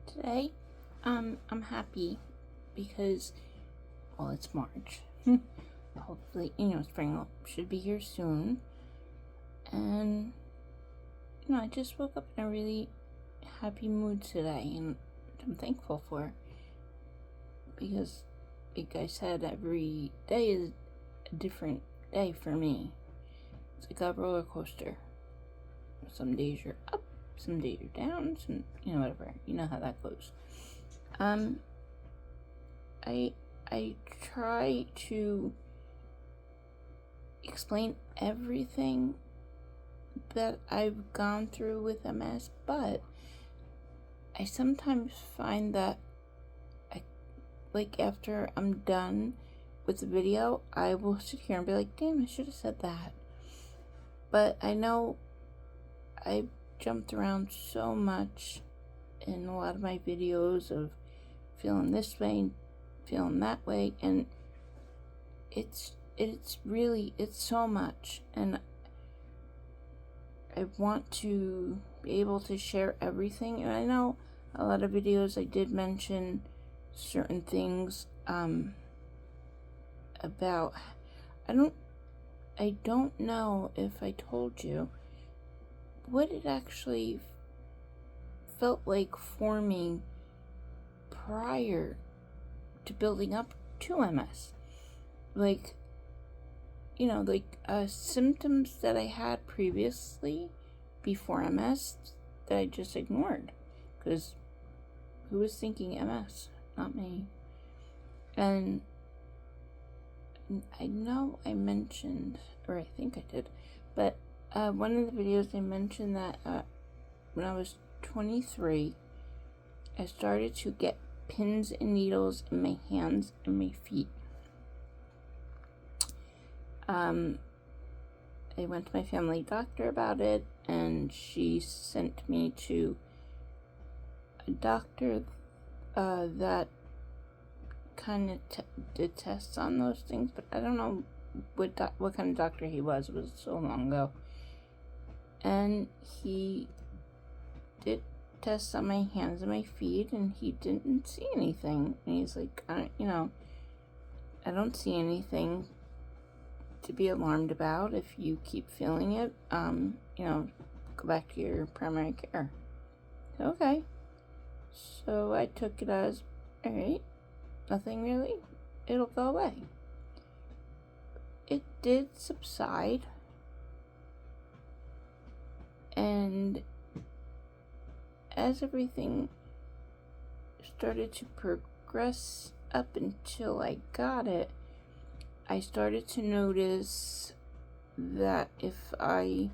Today, I'm happy because, well, it's March. Hopefully, spring should be here soon. And, I just woke up in a really happy mood today, and I'm thankful for, because, like I said, every day is a different day for me. It's like a roller coaster. Some days you're up, some days you're down, some, whatever. You know how that goes. I try to explain everything that I've gone through with MS, but I sometimes find that after I'm done with the video, I will sit here and be like, damn, I should have said that. But I know I jumped around so much in a lot of my videos of feeling this way, feeling that way, and it's so much, and I want to be able to share everything. And I know a lot of videos I did mention certain things about I don't know if I told you what it actually felt like for me prior to building up to MS. Symptoms that I had previously before MS that I just ignored, because who was thinking MS? Not me. And I know I mentioned, or I think I did, but one of the videos I mentioned that when I was 23, I started to get pins and needles in my hands and my feet. I went to my family doctor about it, and she sent me to a doctor that kind of did tests on those things, but I don't know what kind of doctor he was. It was so long ago. And he did tests on my hands and my feet, and he didn't see anything. And he's like, I don't see anything to be alarmed about. If you keep feeling it, go back to your primary care. Okay. So I took it as, alright, nothing really, it'll go away. It did subside, and as everything started to progress up until I got it, I started to notice that if I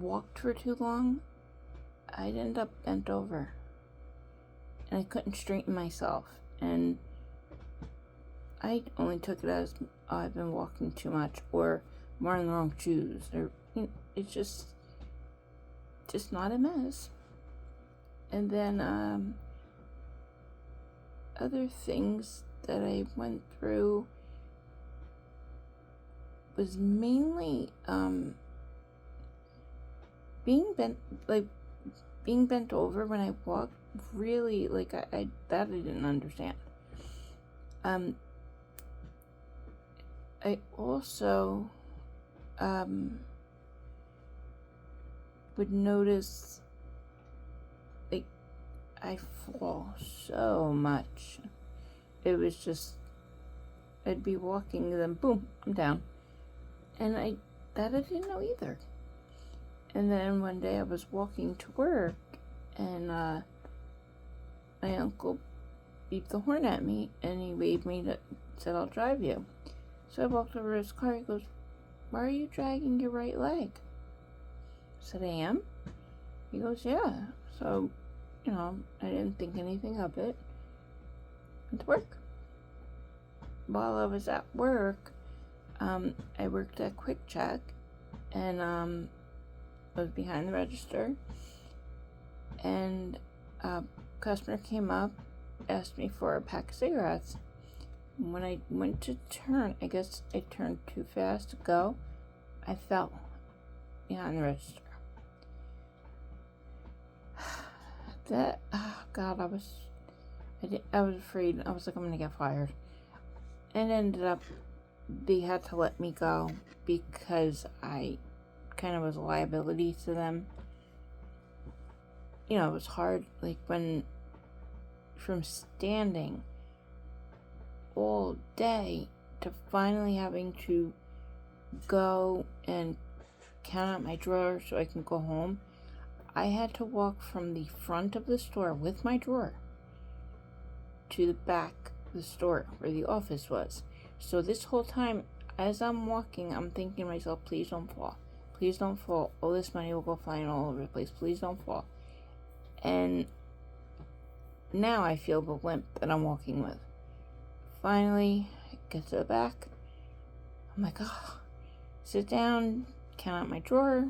walked for too long, I'd end up bent over, and I couldn't straighten myself. And I only took it as, oh, I've been walking too much, or I'm wearing the wrong shoes, or it's just not a mess. And then other things that I went through was mainly being bent over when I walked. Really, I didn't understand. I also would notice I fall so much. It was just, I'd be walking and then boom, I'm down. And I didn't know either. And then one day I was walking to work, and my uncle beeped the horn at me, and he waved me said, I'll drive you. So I walked over to his car. He goes, why are you dragging your right leg? I said, I am? He goes, yeah. So, I didn't think anything of it. Went to work. While I was at work, I worked at Quick Check, and I was behind the register, and a customer came up, asked me for a pack of cigarettes. When I went to turn, I guess I turned too fast to go. I fell behind the register. That, oh God, I was afraid. I was like, I'm gonna get fired. And ended up, they had to let me go because I kind of was a liability to them. You know, it was hard, like, from standing all day to finally having to go and count out my drawer so I can go home. I had to walk from the front of the store with my drawer to the back of the store where the office was. So this whole time, as I'm walking, I'm thinking to myself, please don't fall. Please don't fall. All this money will go flying all over the place. Please don't fall. And now I feel the limp that I'm walking with. Finally, I get to the back. I'm like, oh, sit down, count out my drawer,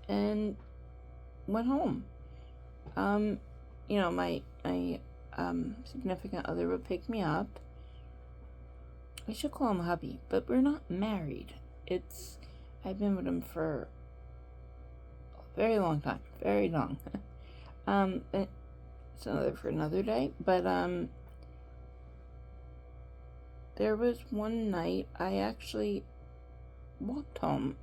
and went home. You know, my significant other would pick me up. I should call him hubby, but we're not married. I've been with him for a very long time. Very long. It's for another day. But, there was one night I actually walked home.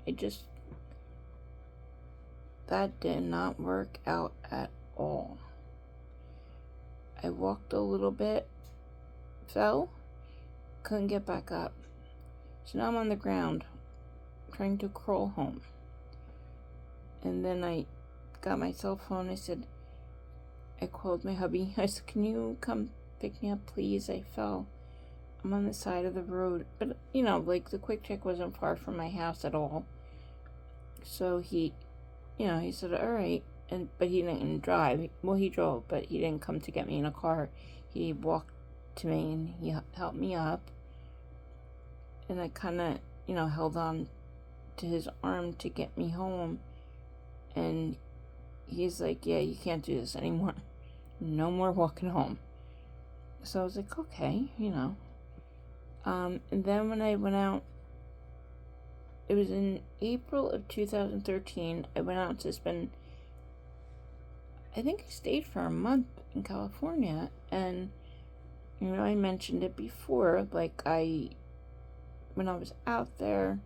That did not work out at all. I walked a little bit, fell, couldn't get back up. So now I'm on the ground, trying to crawl home. And then I got my cell phone. I called my hubby. I said, can you come pick me up, please? I fell. I'm on the side of the road. But, you know, like, the Quick Check wasn't far from my house at all. So he said, all right. But he didn't drive. Well, he drove, but he didn't come to get me in a car. He walked to me and he helped me up. And I kind of, held on to his arm to get me home. And he's like, yeah, you can't do this anymore. No more walking home. So I was like, okay, And then when I went out, it was in April of 2013, I went out to spend, I think I stayed for a month in California, and, I mentioned it before, like, when I was out there,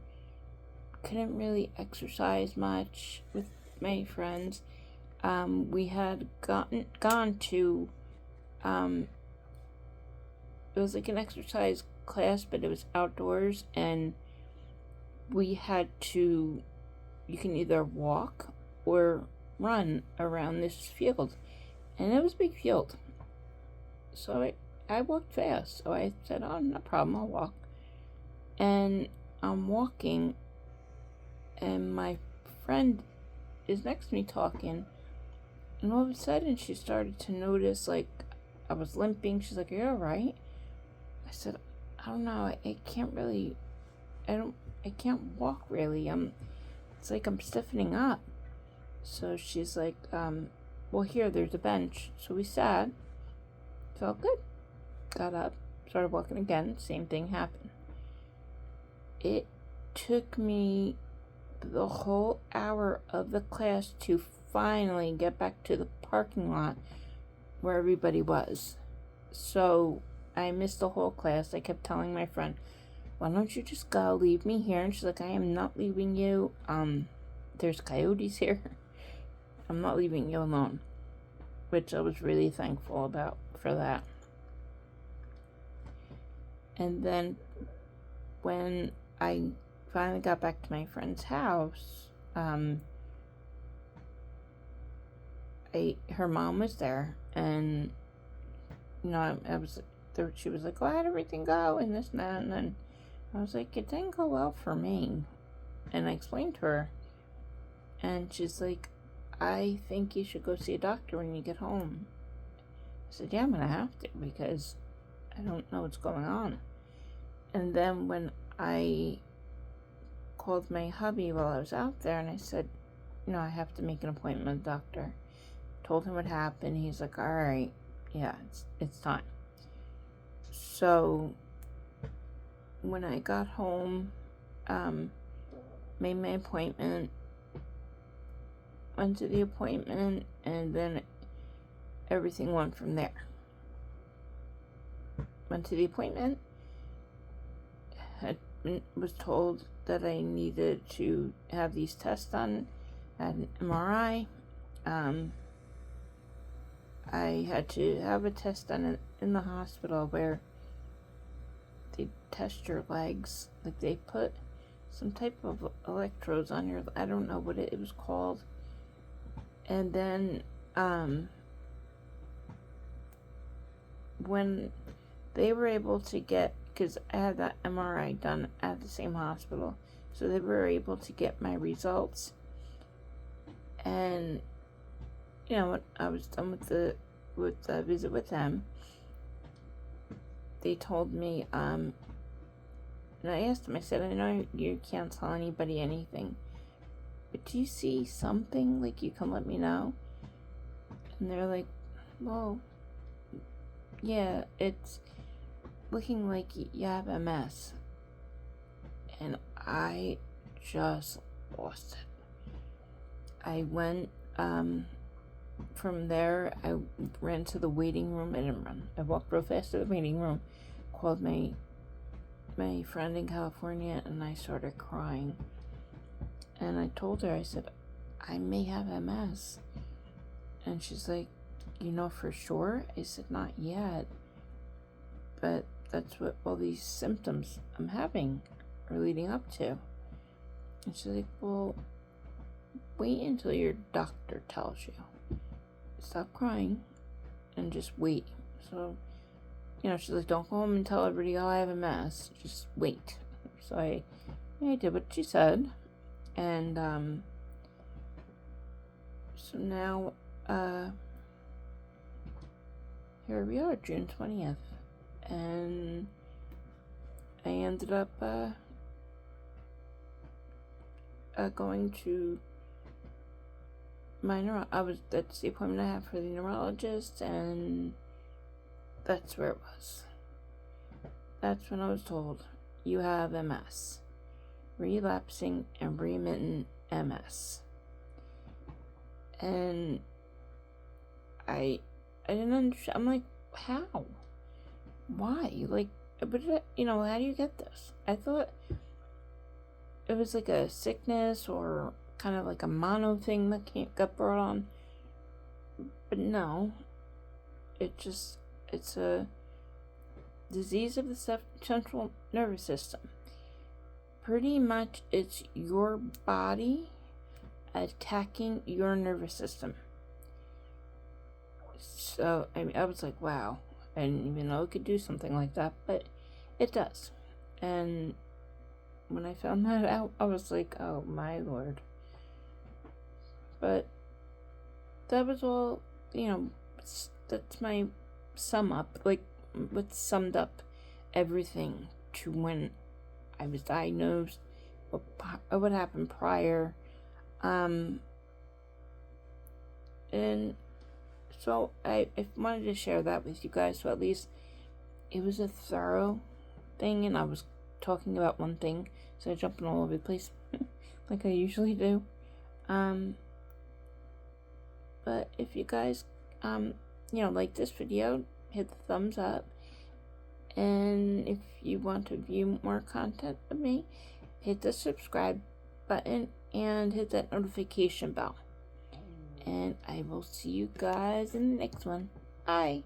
couldn't really exercise much with my friends. We had gone to, it was like an exercise class, but it was outdoors, and we had to, you can either walk or run around this field, and it was a big field. So I walked fast, so I said, oh, no problem, I'll walk. And I'm walking, and my friend is next to me talking, and all of a sudden she started to notice, like, I was limping. She's like, are you alright? I said, I don't know, I can't walk really. It's like I'm stiffening up. So she's like, well, here, there's a bench. So we sat, felt good, got up, started walking again, same thing happened. It took me the whole hour of the class to finally get back to the parking lot where everybody was. So I missed the whole class. I kept telling my friend, why don't you just go, leave me here? And she's like, I am not leaving you. There's coyotes here. I'm not leaving you alone. Which I was really thankful about for that. And then when I finally got back to my friend's house, her mom was there, and she was like, oh, how'd everything go, and this and that, and then I was like, it didn't go well for me, and I explained to her, and she's like, I think you should go see a doctor when you get home. I said, yeah, I'm gonna have to, because I don't know what's going on. And then when I called my hubby while I was out there, and I said, I have to make an appointment with the doctor. Told him what happened. He's like, all right, yeah, it's time. So when I got home, made my appointment, went to the appointment, and then everything went from there. Went to the appointment. Was told that I needed to have these tests done. Had an MRI. I had to have a test done in the hospital where they test your legs. Like, they put some type of electrodes on your, I don't know what it was called. And then, when they were able to get, because I had that MRI done at the same hospital, so they were able to get my results. And, you know, when I was done with the visit with them, they told me, and I asked them, I said, I know you can't tell anybody anything, but do you see something? Like, you can let me know. And they're like, well, yeah, it's looking like you have MS. And I just lost it. I went, from there, I ran to the waiting room. I didn't run. I walked real fast to the waiting room, called my friend in California, and I started crying. And I told her, I said, I may have MS. And she's like, you know for sure? I said, not yet. But that's what all these symptoms I'm having are leading up to. And she's like, well, wait until your doctor tells you. Stop crying and just wait. So, you know, she's like, don't go home and tell everybody, oh, I have MS. Just wait. So I did what she said. And, so now, here we are, June 20th. And I ended up, going to that's the appointment I have for the neurologist, and that's where it was. That's when I was told, you have MS. Relapsing and remittent MS. And I didn't understand. I'm like, how? Why? Like, but how do you get this? I thought it was like a sickness or kind of like a mono thing that got brought on. But no. It's a disease of the central nervous system. Pretty much it's your body attacking your nervous system. So, I was like, wow. I didn't even know it could do something like that, but it does. And when I found that out, I was like, oh my Lord. But that was all, that's my sum up, like what summed up everything to when I was diagnosed, what happened prior, and so I wanted to share that with you guys, so at least it was a thorough thing, and I was talking about one thing, so I jumping all over the place, like I usually do, but if you guys, like this video, hit the thumbs up, and if you want to view more content of me, hit the subscribe button and hit that notification bell. And I will see you guys in the next one. Bye.